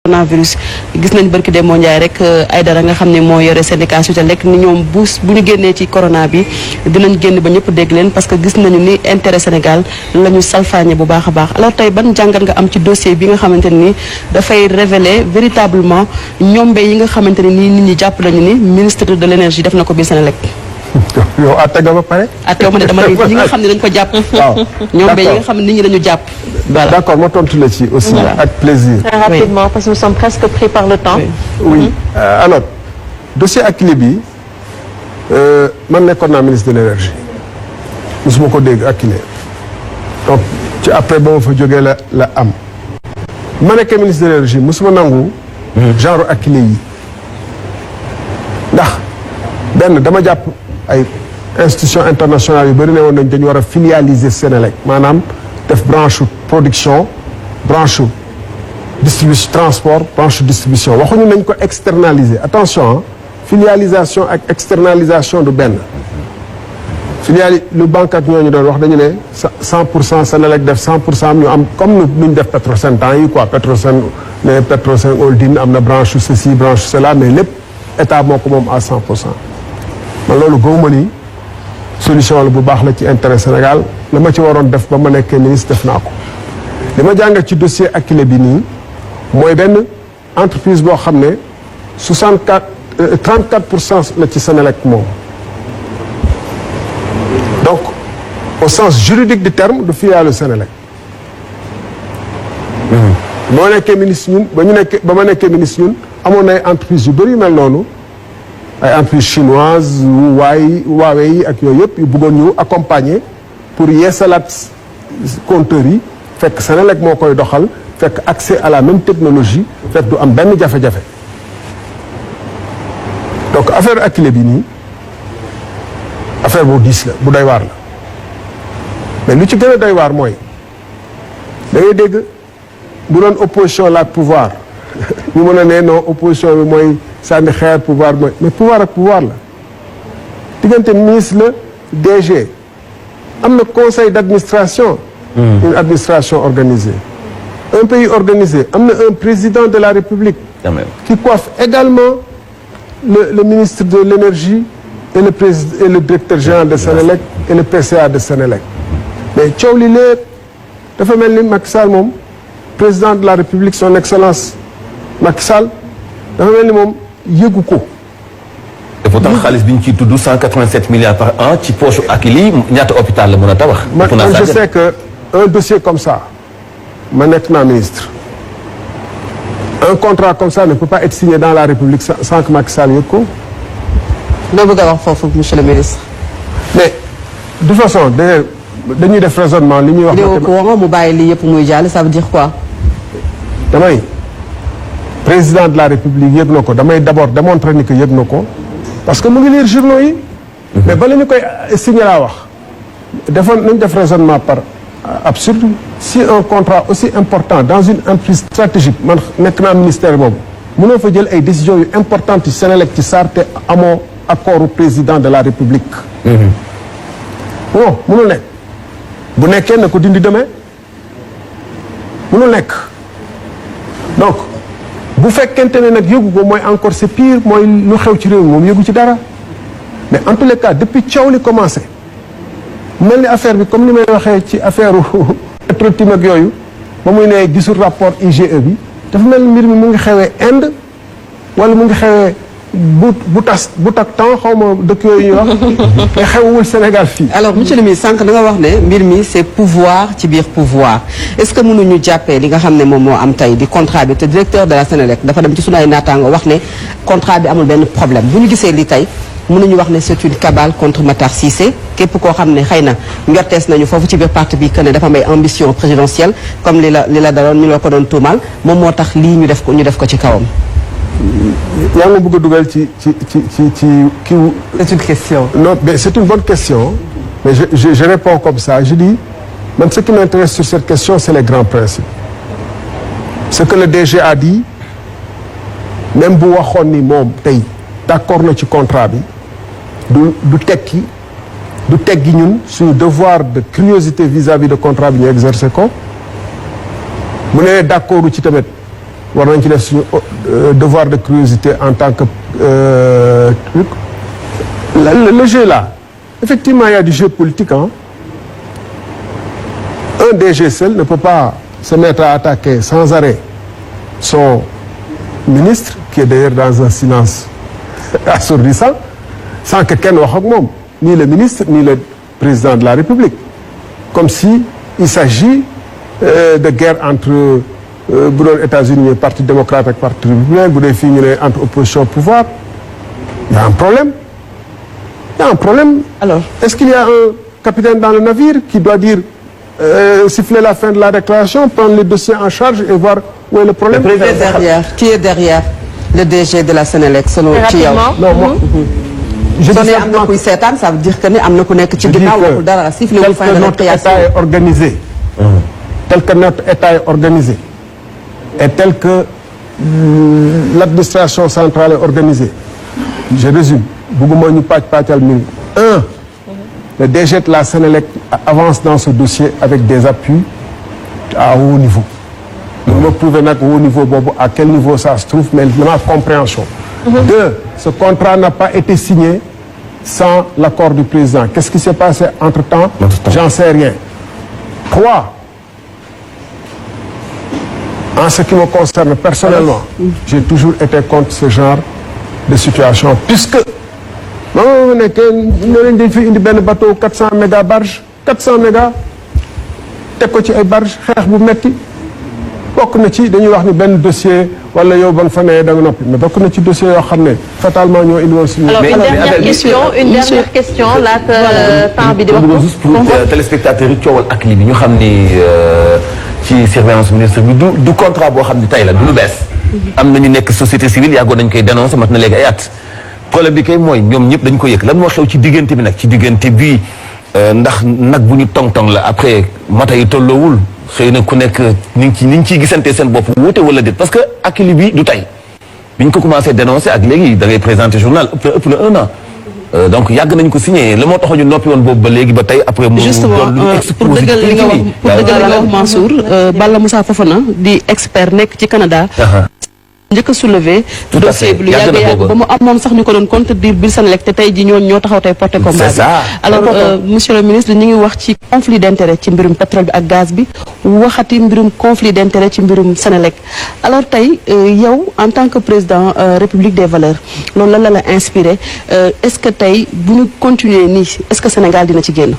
coronavirus gis nañ barki de moo Ndiaye rek ay dara nga xam ne moo yore syndicat Sutelec ni ñoom bu ñu génnee ci corona bi dinañ génn ba ñëpp dégg leen parce que gis nañu ni intérêt Sénégal la ñu salfaañe bu baax a baax alors tey ban jàngat nga am ci dossier bi nga xamante ni dafay révéler véritablement ñombe yi nga xamante ni nit ñi jàpp nañu ni ministre de l'énergie def na ko biir Sénélec. yow àtte nga ba pare. àtte ma ne dama ne ñi nga xam ne dañ ko jàpp. waaw ñombe yi nga xam ne nit ñi dañu jàpp. voilà d'accord ma tontu la ci aussi. ak plaisir. Très rapidement parce que nous sommes presque pris par le temps. oui alors dossier Akilee bi man nekkoon naa ministre de l'énergie mosuma ko dégg Akilee donc ci après ba ma fa jógee la am. ma nekkee ministre de l'énergie mosuma nangu. genre Akilee yi ndax benn dama jàpp ay institutions internationales yu bëri ne woon nañ dañu war a filialiser Sénélec maanaam def branche production branche distribution transport branche distribution waxuñu nañ ko externaliser attention filialisation ak externalisation du benn lu banque ak ñooñu doon wax dañu ne 100% Sénélec def 100% ñu am comme nu ñu def Petrosen temps yi quoi Petrosen Holding am na branche ceci branche cela mais lépp état moo ko moom à 100%. man loolu gëwuma ni solution la bu baax la ci intérêt Sénégal la ma ci waroon def ba ma nekkee ministre def naa ko li ma jàngat ci dossier Akilee bi nii mooy benn entreprise boo xam ne 34% la ci Sénélec moom donc au sens juridique du terme du filiale Sénélec boo nekkee ministre ñun ba ma nekkee ministre ñun amoon na ay entreprise yu bëri yu mel noonu ay entreprises chinoises Huawei yi ak yooyu yëpp yu bëggoon ñu accompagner pour yeesalaat compteurs yi fekk Sénélec moo koy doxal fekk accès à la même technologie fekk du am benn jafe-jafe donc affaire Akilee bi nii affaire bu diis la bu doy waar la mais lu ci gën a doy waar mooy da ngay dégg bu doon opposition la ak pouvoir ñu mën a ne non opposition bi mooy sànni xeer pouvoir mooy mais pouvoir ak pouvoir la diggante ministre la DG am na conseil d'administration. une administration organisée. un pays organisé am na un président de la République. qui coiffe également le ministre de l'énergie et le directeur général de Sénélec et le PCA de Sénélec. mais coow li lépp dafa mel ni Macky Sall moom président de la République son excellence Macky Sall dafa mel ni moom yëgu ko. te pourtant xaalis bi ñu ciy tudd 187 milliards par an ci poche Akilee ñaata hôpital la mën a tabax. man je sais que un dossier comme ça ma nekk naa ministre un contrat comme ça ne peut pas être signé dans la République sans que Macky Sall yëg ko. loo bëgg a wax foofu monsieur le ministre. mais de toute façon dañuy def raisonnement li ñuy wax. ko mu bàyyi lii yëpp muy jàll ça veut dire quoi. damay président de la République yëg na ko damay d'abord démontrer ni que yëg na ko parce que mu ngi lire journaux yi. mais bala ñu koy signé laa wax. defoon nañ def raisonnement par absurde si un contrat aussi important dans une entreprise stratégique man nekk naa ministère boobu mënoo fa jël ay décisions yu importantes ci Sénélec ci SAR te amoo accordu président de la République. non mënul nekk bu nekkee na ko dindi demee mënul nekk donc bu fekkente ne nag yëgu ko mooy encore c'est pire mooy lu xew ci réew mi moom yëgu ci dara mais en tous les cas depuis coow li commencé mel ni affaire bi comme ni may waxee ci affaire Petro-Tim ak yooyu ba muy ne gisul rapport IGE bi dafa mel ni mbir mi mu ngi xewee Inde wala mu ngi xewee bu tak temps xaw ma dëkk yooyu ñuy wax mais xewul Sénégal fii. alors monsieur le ministre sànq da nga wax ne mbir mi c'est pouvoir ci biir pouvoir est-ce que mënuñu jàppee li nga xam ne moom moo am tey di contrat bi te directeur de la Sénélec dafa dem ci sunu ay naataango wax ne contrat bi amul benn problème bu ñu gisee li tey mënuñu wax ne c'est une cabale contre Matar Cissé képp koo xam ne xëy na njortees nañu foofu ci biir parti bi que ne dafa may ambition présidentielle comme li la daloon ñu la ko doon tuumal moom moo tax lii ñu def ko ci kawam. yaa ngi bëgg a dugal ci kiw. c'est une question. non mais c'est une bonne question mais je réponds comme ça je dis man ce qui m'intéresse sur cette question c'est les grands principes. ce que le DG a dit même bu waxoon ni moom tey d'accord na ci contrat bi du teggi ñun suñu devoir de curiosité vis-à-vis de contrat bi ñu exercer ko bu nee d'accord ci tamit war nañ ci def suñu devoir de curiosité en tant que truc. Le jeu là, effectivement, il y a du jeu politique, hein. Un DG seul ne peut pas se mettre à attaquer sans arrêt son ministre, qui est d'ailleurs dans un silence assourdissant, sans que kenn wax ak moom, ni le ministre, ni le président de la République. Comme si il s'agit de guerre entre bu doon États-Unis parti démocrate ak parti républicain, bu dee fii ñu ne entre opposition au pouvoir. Il y a un problème. Il y a un problème. Alors, est-ce qu'il y a un capitaine dans le navire qui doit dire siffler la fin de la déclaration, prendre les dossiers en charge et voir où est le problème? qui est derrière le DG de la Sénélec selon ci yow. Non, moi, je dis am na kuy seetaan, ça veut dire que ne am na ku nekk ci ginnaaw waxul dara siffler wu fin de la déclaration. État est organisé, tel que notre État est organisé, et tel que l'administration centrale est organisée. Je résume. Bëgguma ñu pàccal mi. Un, le DG de la Sénélec avance dans ce dossier avec des appuis à haut niveau. Nous me prouver nag haut niveau boobu à quel niveau ça se trouve, mais ma compréhension. Deux, ce contrat n'a pas été signé sans l'accord du président. Qu'est-ce qui s'est passé entre-temps? J'en sais rien. Trois, en ce qui me concerne personnellement, j'ai toujours été contre ce genre de situation, puisque non nekkee ne leen dañ fi indi benn bateau 400 méga barge 400 méga teg ko ci ay barge xeex bu metti bokk na ci dañuy wax ni benn dossier wala yow ba nga fa nee da nga noppi mais bokk na ci dossier yoo xam ne fatalement ñoo indi woon suñu. Alors une dernière question laata temps bi di wax. juste pour téléspectateurs yi coowal ak li bi ñu xam ni ci surveillance ministre bi du contrat boo xam ni tey la du lu bees. am na ñu nekk société civile yàggoon nañu koy dénoncer mat na léegi ay at. problème bi kay mooy ñoom ñëpp dañ ko yëg lan moo xew ci diggante bi nag ci diggante bii ndax nag bu ñu tong-tong la après mata yi tolloowul xëy na ku nekk ni ngi ciy gisante seen bopp wuute wala déet parce que akili bi du tey biñ ko commencé dénoncer ak léegi da ngay présenter journal ëpp na 1 an donc yàgg nañ ko signé la moo tax ñu noppi woon boobu ba léegi ba tey après mu justement pour dëggal li nga wax Mansour Balla Moussa Fofana di expert nekk ci Canada njëkk a soulevé dossier bi lu yàgg ba mu am moom sax ñu ko doon contredire biir Senelec te tey ji ñoo taxaw tey porté combat bi alors monsieur le ministre ñu ngi wax ci conflit d'intérêt ci mbirum pétrole bi ak gaz bi waxati mbirum conflit d'intérêt ci mbirum Senelec alors tey yow en tant que président République des valeurs loolu lan la inspiré est-ce que tey bu ñu continuer nii est-ce que Sénégal dina ci génn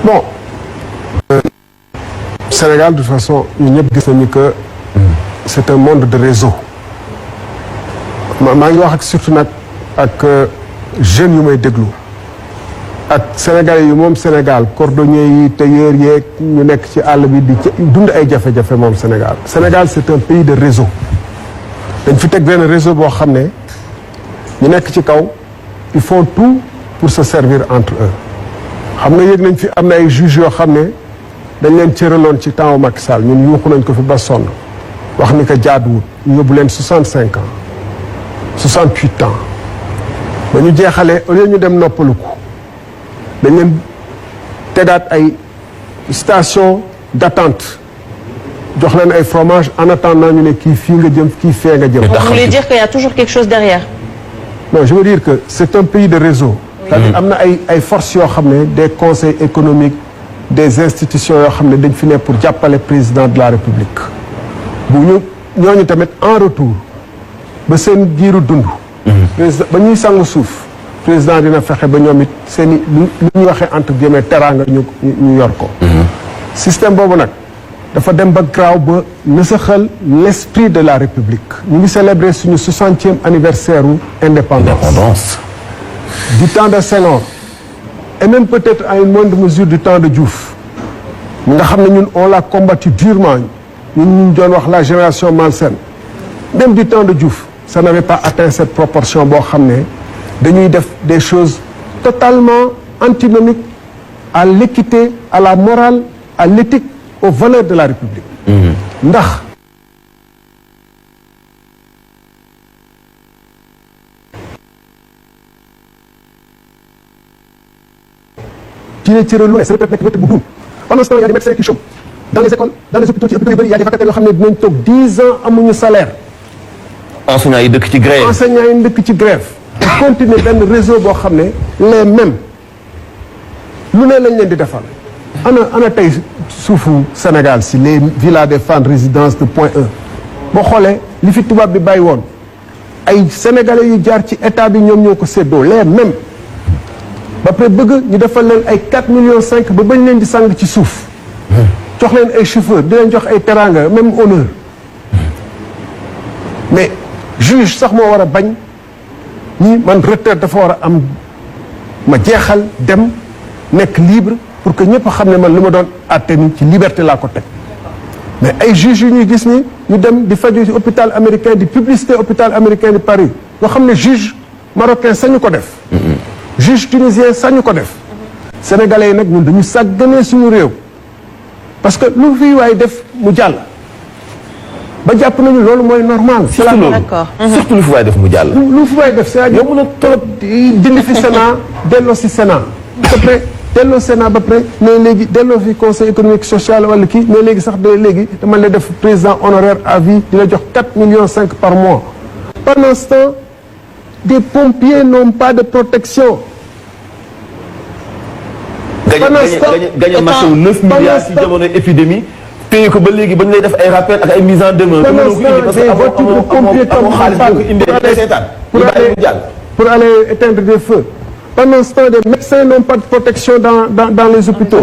bon Sénégal de toute façon ñun ñëpp gis nañu que c'est un monde de réseau maa ngi wax ak surtout nag ak jeunes yu may déglu ak sénégalais yu moom Sénégal cordonniers yi tailleurs yeeg ñu nekk ci àll bi di dund ay jafe-jafe moom Sénégal. Sénégal c'est un pays de réseau dañ fi teg benn réseau boo xam ne ñu nekk ci kaw ils font tout pour se servir entre eux xam nga yëg nañ fi am na ay juges yoo xam ne dañ leen cëraloon ci temps Macky Sall ñun yuuxu nañ ko fi ba sonn. wax ni que jaaduwut ñu yóbbu leen 65 ans 68 ans ba ñu jeexalee au lieu ñu dem noppaluku dañ leen tegaat ay station d'attente jox leen ay fromage en attendant ñu ne kii fii nga jëm kii fee nga jëm. Vous voulez dire qu'il y a toujours quelque chose derrière? Non, je veux dire que c'est un pays de réseau. c'est-à-dire am na ay forces yoo xam ne des conseils économiques des institutions yoo xam ne dañ fi ne pour jàppale président de la République. bu ñooñu tamit en retour ba seen giiru dund. président ba ñuy sangu suuf président dina fexe ba ñoom it seen i lu ñu waxee entre guillemets teraanga ñu yor ko. système boobu nag dafa dem ba graaw ba nësaxal l'esprit de la République. ñu ngi célébrer suñu 60e anniversaire u indépendance. Du temps de Senghor et même peut-être à une moindre mesure du temps de Diouf. nga xam ne ñun on l'a combattu durement. ñun ñu doon wax la génération malsaine même du temps de Diouf ça n'avait pas atteint cette proportion boo xam ne dañuy def des choses totalement antinomiques à l'équité à la morale à l'éthique aux valeurs de la République ndax diine cëralu ay secrétaire nekk wet bu dum pendant ce temps il y a des médecins qui chôment dans les écoles dans les hôpitaux ci hôpitaux yu bëri y a des vacataires yoo xam ne dinañ toog 10 ans amuñu salaire. enseignants yi dëkk ci grève. enseignants yi dëkk ci grève. te continuer benn réseau boo xam ne les mêmes lu ne lañ leen di defal. ana tey suufu Sénégal si les villas des femmes résidences de Point E boo xoolee li fi tubaab bi bàyyi woon ay sénégalais yu jaar ci état bi ñoom ñoo ko séddoo les mêmes ba pare bëgg ñu defal leen ay 4,5 millions ba bañ leen di sang ci suuf jox leen ay chauffeur di leen jox ay teranga même honneur mais juge sax moo war a bañ ñi man retraite dafa war a am ma jeexal dem nekk libre pour que ñëpp xam ne man li ma doon àtte ni ci liberté laa ko teg mais ay juges yu ñuy gis ni ñu dem di faju ci hôpital américain di publicité hôpital américain de Paris yoo xam ne juge marocain sañu ko def juge tunisien sañu ko def sénégalais yi nag ñun dañu sàgganee suñu réew parce que lu fi waay def mu jàll ba jàpp nañu loolu mooy normal c'est la d'accord surtout lu fi waay def mu jàll. lu fi waay def c'est-à-dire mën a trop dindi fi Sénat delloo si Sénat après delloo Sénat ba pare mais léegi delloo fi conseil économique social wala kii mais léegi sax de léegi dama lay def président honoraire à vie di la jox 4,5 millions par mois. Pendant ce temps des pompiers n'ont pas de protection. gañe marché wu 9 milliards ci jamono épidémie téye ko ba léegi ba ñu lay def ay rappel ak ay mise en demeure. pour aller éteindre des feux. Pendant ce temps, des médecins n'ont pas de protection dans les hôpitaux.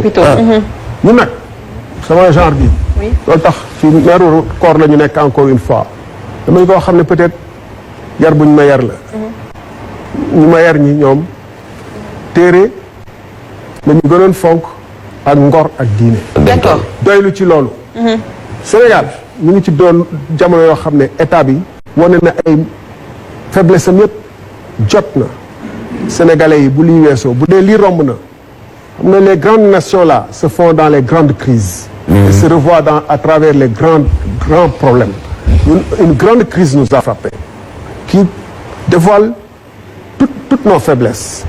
ñu nag sama genre bi. loolu tax ci meeru koor la ñu nekk encore une fois. dama koo xam ne peut-être yar buñ ma yar la. ñu ma yar ñi ñoom téere la ñu gënoon fonk ak ngor ak diine. d'accord doylu ci loolu. Sénégal ñu ngi ci doon jamono yoo xam ne état bi wane na ay faiblesse am yëpp jot na. Sénégalais yi bu liy weesoo bu dee lii romb na xam na les grandes nations là se font dans les grandes crises et se revoient à travers les grands problèmes. Une grande crise nous a frappé qui dévoile toutes nos faiblesses.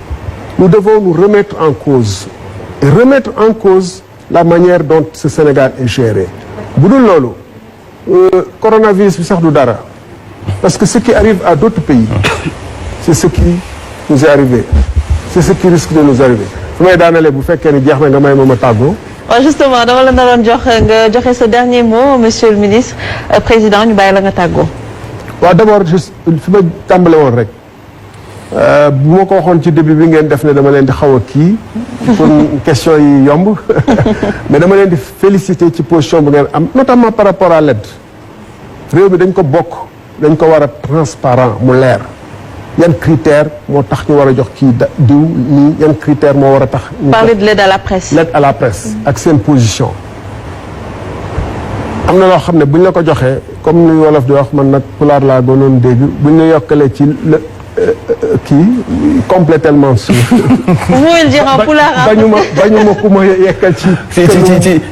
Nous devons nous remettre en cause et remettre en cause la manière dont ce Sénégal est géré. bu dul loolu coronavirus bi sax du dara parce que ce qui arrive à d'autres pays c'est ce qui nous est arrivé c'est ce qui risque de nous arriver fu may daanale bu fekkee ni jeex na nga may ma tàggoo. waaw justement dama la naroon nga joxe ce dernier mot monsieur le ministre président ñu bàyyi la nga tàggoo. waaw d'abord juste fi ma tàmbale woon rek bu ma ko waxoon ci début bi ngeen def ne dama leen di xaw a kii pour question yi yomb mais dama leen di féliciter ci position bu ngeen am notamment par rapport à l'aide réew mi dañ ko bokk dañ ko war a transparent mu leer. yan critère moo tax ñu war a jox kii diw nii yan critère moo war a tax. parler de l'aide à la presse. l'aide à la presse ak seen position. am na loo xam ne buñ la ko joxee comme ni wolof di wax man nag pulaar laa gënoon dégg buñ la yokkalee ci kii complètement suuf. vous pouvez le dire en pulaar. bañuma ku ma yekkal ci.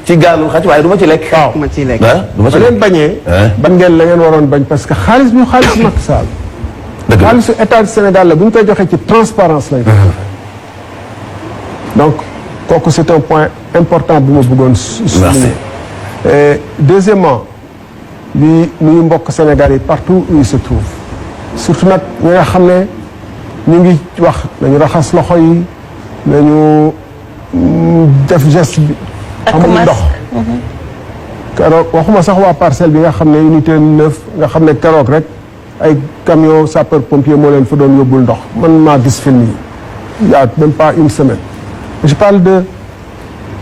ci gaalul xaj waaye du ma ci lekk. waaw ma ciy lekk. du ma ci ba lekk leen bañee. ban ngeen la ngeen waroon bañ parce que xaalis bi xaalis Macky Sall. dëgg la xaalisu état du Sénégal la bu ñu koy joxee ci transparence lañ ko donc kooku c'est un point important bu ma bëggoon souligner. Et deuxièmement li nuyu mbokk Sénégal yi partout où ils se trouvent surtout nag ñi nga xam ne ñu ngi wax nañu raxas loxo yi nañu def geste bi amul ndox keroog waxuma sax waa parcelle bi nga xam ne unité 9 nga xam ne keroog rek ay camion sapeur pompier moo leen fa doon yóbbul ndox man maa gis film yi il y a même pas une semaine je parle de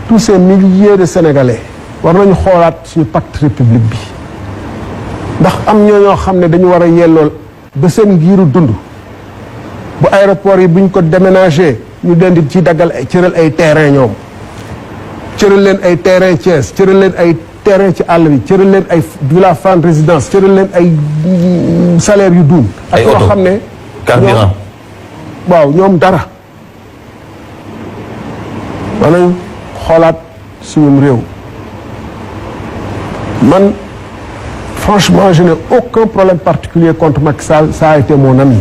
tous ces milliers de Sénégalais war nañu xoolaat suñu pacte république bi ndax am ñoo xam ne dañu war a yellool ba seen ngiiru dund bu aéroport yi buñ ko déménager ñu leen di ci daggal ay cëral ay terrain ñoom cëral leen ay terrain Thiès cëral leen ay terrain ci àll bi cëral leen ay villa fan résidence cëral leen ay salaire yu duun ak yoo xam ne carburant waaw ñoom dara wanañ xoolaat suñum réew man franchement je n'ai aucun problème particulier contre Macky Sall ça a été mon ami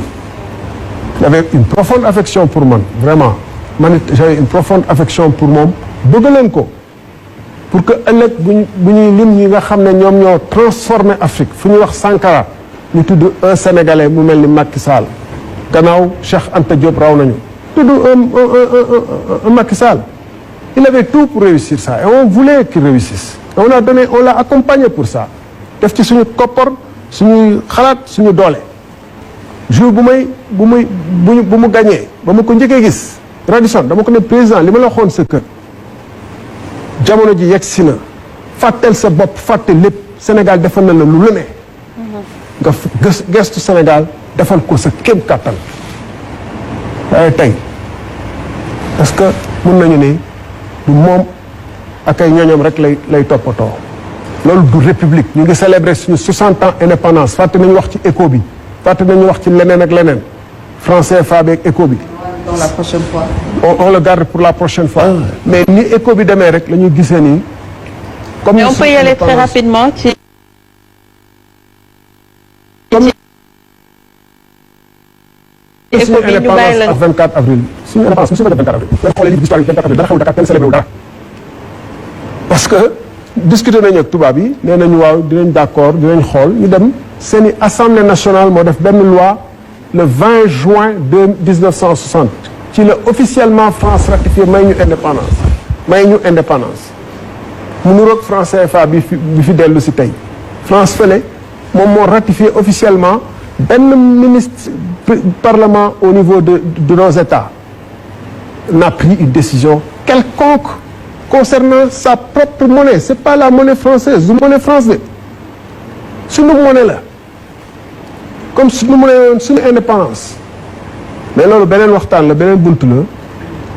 j'avais une profonde affection pour man vraiment man it j'avais une profonde affection pour moom bëgg leen ko pour que ëllëg bu ñuy lim ñi nga xam ne ñoom ñoo transformé Afrique fu ñuy wax Sankara ñu tudd un Sénégalais mu mel ni Macky Sall gannaaw Cheikh Anta Diop raw nañu tudd un Macky Sall. Il avait tout pour réussir ça et on voulait qu'il réussisse. On l'a accompagné pour ça def ci suñu koppar suñuy xalaat suñu doole. jour bu mu gagné ba ma ko njëkkee gis Radisson dama ko ne président li ma la waxoon sa kër jamono ji yegg si na fàtteel sa bopp fàtte lépp Sénégal defal na la lu la ne nga gestu Sénégal defal ko sa kéem kàttan waaye tey parce que mun nañu ne du moom ak ay ñooñam rek lay toppatoo loolu du république ñu ngi célébrer suñu 60 ans indépendance fàtte nañu wax ci éco bi fàtte nañu wax ci leneen ak leneen français fa beeg éco bi. Pour la prochaine fois. On le garde pour la prochaine fois. Mais ni éco bi demee rek la ñuy gisee nii. comme on peut y aller très rapidement ci. suñu indépendance ak 24 avril suñu indépendance bi su ma def 24 avril. dafa xoolee li histoire yi 24 avril dara xewul Dakar kenn célébré wu dara. parce que discuter nañu ak tubaab yi nee nañu waaw dinañ d'accord dinañ xool ñu dem seeni assemblée nationale moo def benn loi le 20 juin 1960 ci la officiellement France ratifié may ñu indépendance mu nuroog France CFA bi fi dellu si tey France fële moom moo ratifié officiellement benn ministre parlement au niveau de nos États n'a pris une décision quelconque concernant sa propre monnaie c'est pas la monnaie française du monnaie France de suñu monnaie la comme suñu monnaie woon suñu indépendance mais loolu beneen waxtaan la beneen buntu la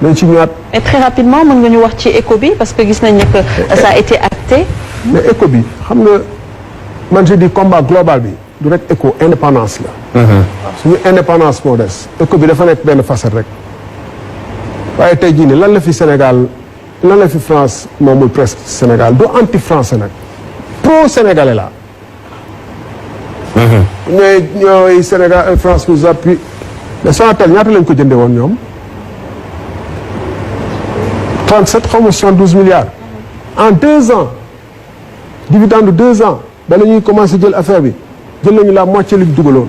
dañ ci ñëwaat. mais très rapidement mën nga ñu wax ci éco bi parce que gis nañ ne que ça a été acté. mais éco bi xam nga man je dis combat global bi du rek éco indépendance la. suñu indépendance moo des. éco bi dafa nekk benn facette rek waaye tey jii nii lan la fi Sénégal lan la fi France moomul presque Sénégal du anti français nag pro sénégalais la. ñooy Sénégal France nous appuie mais Sonatel ñaata lañ ko jëndee woon ñoom 37 xaw ma 72 milliards. en 2 ans dividende de 2 ans ba la ñuy commencé jël affaire bi jël nañu la moitié li ñu dugaloon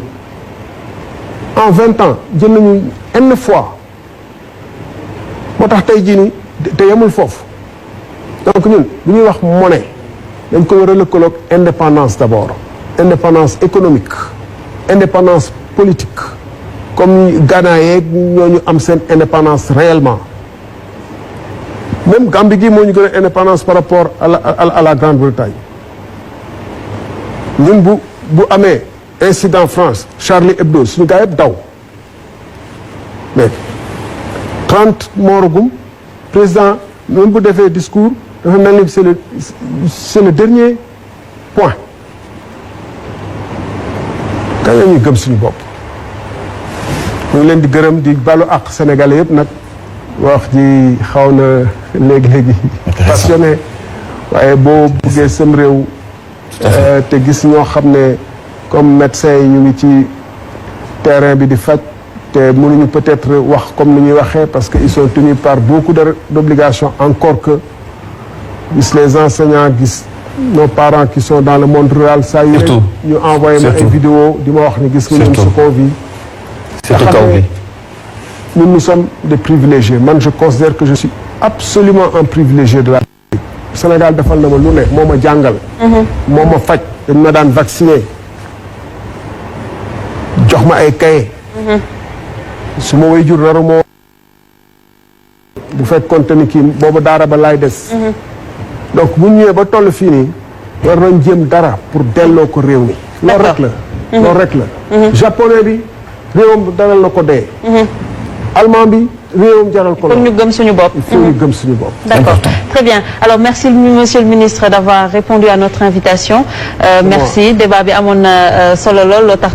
en 20 ans jël nañu n fois moo tax tey jii nii te yemul foofu donc ñun bu ñuy wax monnaie dañ ko war a lëkkaloog indépendance d'abord indépendance économique indépendance politique comme Ghana yeeg ñooñu am seen indépendance réellement même Gambie gi moo ñu gën a indépendance par rapport à la Grande-Bretagne ñun bu amee incident France Charlie Hebdo suñu gaa yëpp daw mais 30 mooragum président même bu defee discours dafa mel ni c'est le dernier point kañ la ñuy gëm suñu bopp ñu ngi leen di gërëm di balu ak sénégalais yëpp nag wax ji xaw na léegi-léegi passionné waaye boo buggee sam réew te gis ñoo xam ne comme médecin yi ñu ngi ci terrain bi di faj te mënuñu peut-être wax comme ni ñuy waxee parce que ils sont tenus par beaucoup d'obligations encore que gis les enseignants gis nos parents qui sont dans le monde rural saa yu ñu envoyé ma ay vidéo di ma wax ni gis nga ñun ce qu'on vit nous sommes des privilégiés man je considère que je suis absolument un privilégié de la République. Sénégal defal na ma lu ne moo ma jàngal moo ma faj dañ ma daan vacciner jox ma ay cahier su ma way jur naru moo bu fekkoonte ni kii boobu daara ba laay des donc bu ñëwee ba toll fii nii war nañ jéem dara pour delloo ko réew mi loolu rek la loolu rek la japonais bi réewam dalal na ko dee allemand bi réewam jaral ko la pour ñu gëm suñu bopp il faut ñu gëm suñu bopp d'accord très bien alors merci monsieur le ministre d'avoir répondu à notre invitation merci débat bi amoon na solo lool loo tax